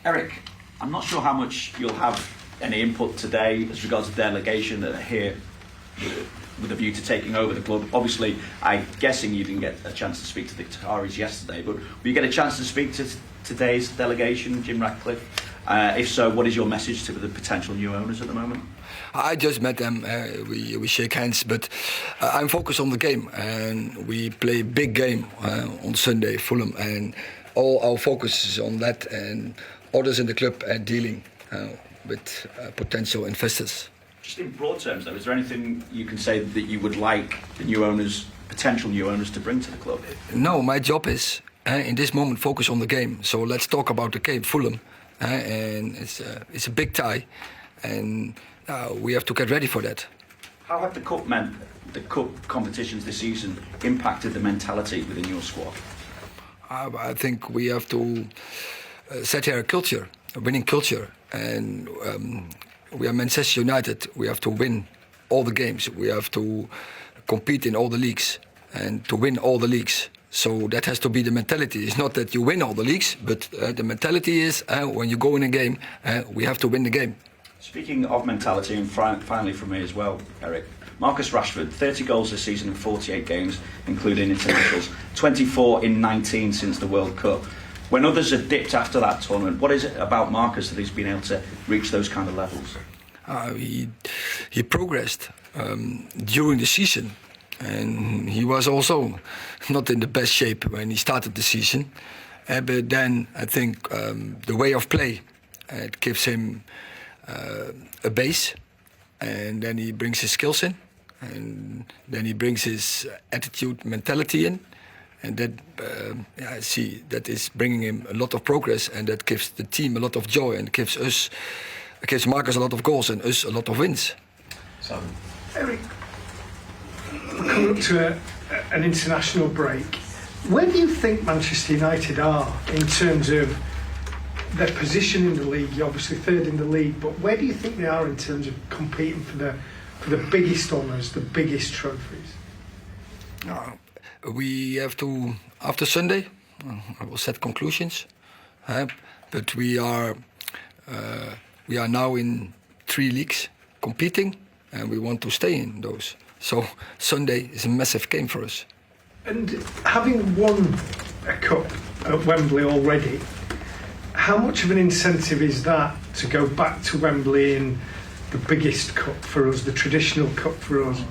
Erik, I'm not sure how much you'll have any input today as regards to the delegation that are here with a view to taking over the club. Obviously, I'm guessing you didn't get a chance to speak to the Qataris yesterday, but will you get a chance to speak to today's delegation, Jim Ratcliffe? If so, what is your message to the potential new owners at the moment? I just met them, we shake hands, but I'm focused on the game, and we play a big game on Sunday, Fulham, and all our focus is on that, and others in the club are dealing with potential investors. Just in broad terms though, is there anything you can say that you would like the new owners, potential new owners, to bring to the club? No, my job is, in this moment, focus on the game. So let's talk about the game, Fulham, and it's a big tie, and we have to get ready for that. How have the cup competitions this season impacted the mentality within your squad? I think we have to set here a culture, a winning culture, and we are Manchester United. We have to win all the games. We have to compete in all the leagues and to win all the leagues. So that has to be the mentality. It's not that you win all the leagues, but the mentality is when you go in a game, we have to win the game. Speaking of mentality, and finally from me as well, Erik, Marcus Rashford, 30 goals this season in 48 games, including internationals, 24 in 19 since the World Cup. When others have dipped after that tournament, what is it about Marcus that he's been able to reach those kind of levels? He progressed during the season, and he was also not in the best shape when he started the season. But then I think the way of play, it gives him a base, and then he brings his skills in, and then he brings his attitude, mentality in, and that I see that is bringing him a lot of progress, and that gives the team a lot of joy, and gives Marcus a lot of goals and us a lot of wins. So, Erik, we're coming up to an international break. Where do you think Manchester United are in terms of their position in the league? You're obviously third in the league, but where do you think they are in terms of competing for the biggest honours, the biggest trophies? We have to, after Sunday, I will set conclusions. But we are now in 3 leagues competing, and we want to stay in those. So Sunday is a massive game for us. And having won a cup at Wembley already, how much of an incentive is that to go back to Wembley in the biggest cup for us, the traditional cup for us,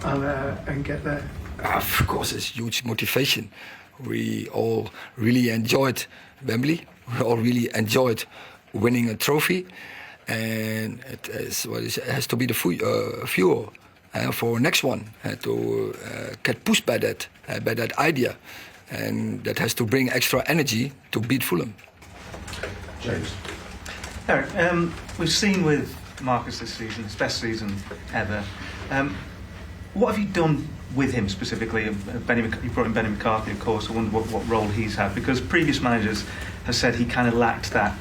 and get there? Of course, it's huge motivation. We all really enjoyed Wembley. We all really enjoyed winning a trophy, and it has to be the fuel for next one to get pushed by that idea, and that has to bring extra energy to beat Fulham. James. Erik, we've seen with Marcus this season, his best season ever. What have you done with him specifically? You brought in Benny McCarthy, of course. I wonder what role he's had, because previous managers have said he kind of lacked that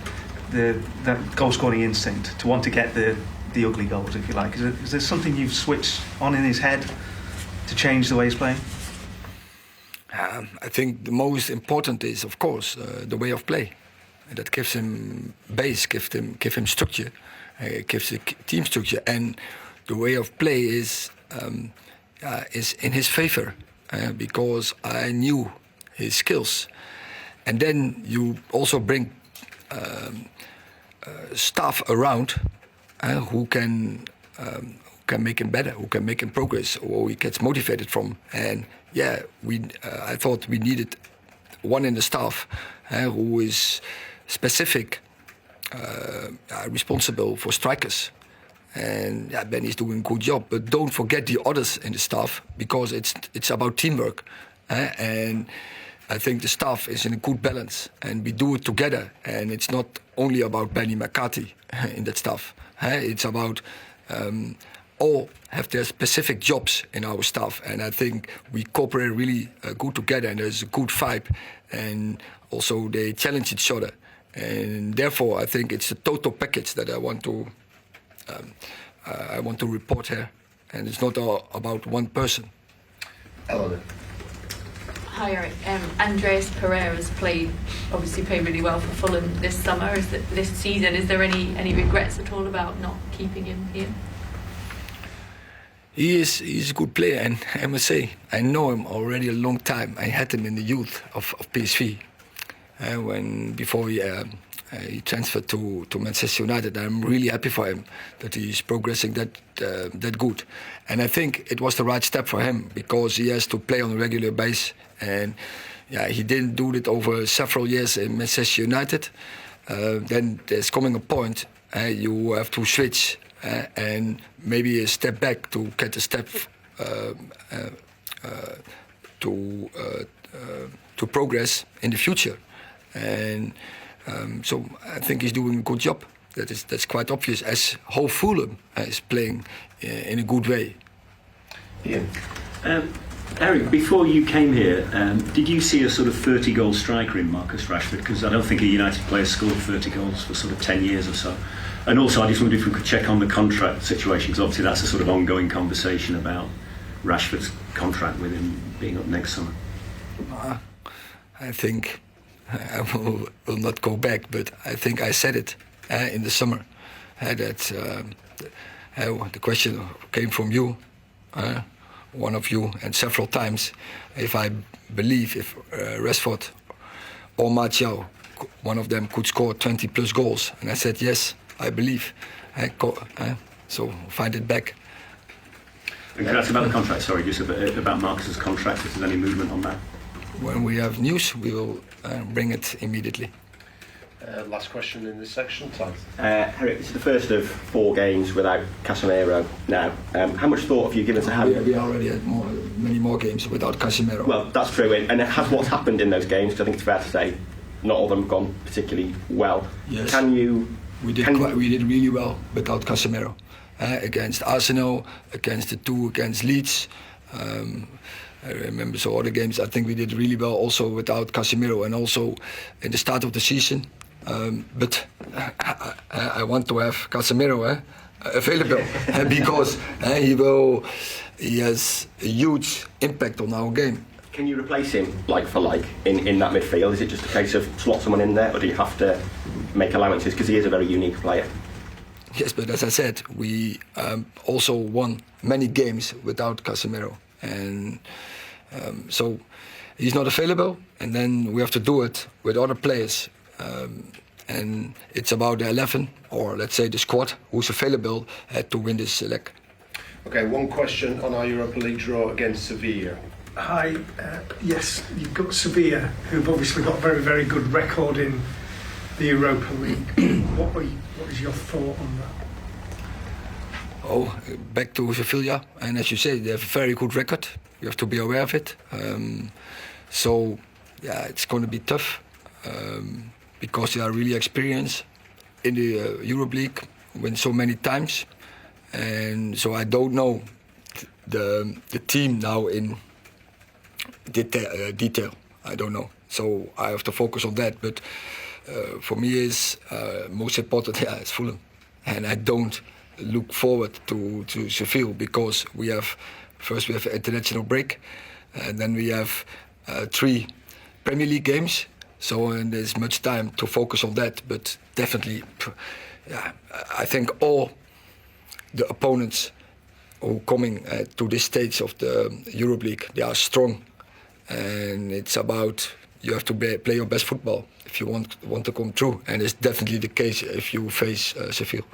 goal-scoring instinct to want to get the ugly goals, if you like. Is there something you've switched on in his head to change the way he's playing? I think the most important is, of course, the way of play. That gives him base, gives him structure, gives the team structure, and the way of play is in his favor because I knew his skills, and then you also bring staff around who can make him better, who can make him progress, or he gets motivated from. And I thought we needed one in the staff who is specific, responsible for strikers. And Benny's doing a good job, but don't forget the others in the staff, because it's about teamwork. And I think the staff is in a good balance, and we do it together. And it's not only about Benny McCarthy in that staff. It's about all have their specific jobs in our staff, and I think we cooperate really good together, and there's a good vibe, and also they challenge each other. And therefore, I think it's a total package that I want to report here, and it's not all about one person. Hello. Hi Erik. Andreas Pereira has obviously played really well for Fulham this summer. This season, is there any regrets at all about not keeping him here? He's a good player, and I must say, I know him already a long time. I had him in the youth of PSV. Before he transferred to Manchester United. I'm really happy for him that he's progressing that good. And I think it was the right step for him because he has to play on a regular basis. And he didn't do it over several years in Manchester United. Then there's coming a point you have to switch and maybe a step back to get a step to progress in the future. And so I think he's doing a good job. That's quite obvious, as whole Fulham is playing in a good way. Yeah. Erik, before you came here, did you see a sort of 30-goal striker in Marcus Rashford? Because I don't think a United player scored 30 goals for sort of 10 years or so. And also, I just wondered if we could check on the contract situation, because obviously that's a sort of ongoing conversation about Rashford's contract with him being up next summer. I think I will not go back, but I think I said it in the summer that the question came from you, one of you, and several times, if I believe if Rashford or Martial, one of them could score 20 plus goals, and I said yes, I believe. So find it back. And can I ask about the contract? Sorry, just about Marcus's contract. If there's any movement on that? When we have news, we will bring it immediately. Last question in this section, Tom. Erik, this is the first of 4 games without Casemiro now. How much thought have you given to how... We already had many more games without Casemiro. Well, that's true. And has what's happened in those games, because I think it's fair to say not all of them have gone particularly well. Yes. We did really well without Casemiro. Against Arsenal, against the 2 against Leeds. I remember so other games. I think we did really well also without Casemiro, and also in the start of the season. But I want to have Casemiro available because he has a huge impact on our game. Can you replace him like for like in that midfield? Is it just a case of slot someone in there, or do you have to make allowances because he is a very unique player? Yes, but as I said, we also won many games without Casemiro, and so he's not available, and then we have to do it with other players. And it's about the 11, or let's say the squad, who's available to win this leg. Okay, one question on our Europa League draw against Sevilla. Hi, yes, you've got Sevilla, who've obviously got a very, very good record in the Europa League. What is your thought on that? Back to Sevilla, and as you say, they have a very good record. You have to be aware of it. So, it's going to be tough. Because they are really experienced in the Europa League, win so many times, and so I don't know the team now in detail. I don't know, so I have to focus on that. But for me, is most important. It's Fulham, and I don't look forward to Seville because we have international break, and then we have 3 Premier League games. So there's much time to focus on that, but definitely, I think all the opponents who are coming to this stage of the Europa League, they are strong, and it's about you have to play your best football if you want to come through, and it's definitely the case if you face Seville.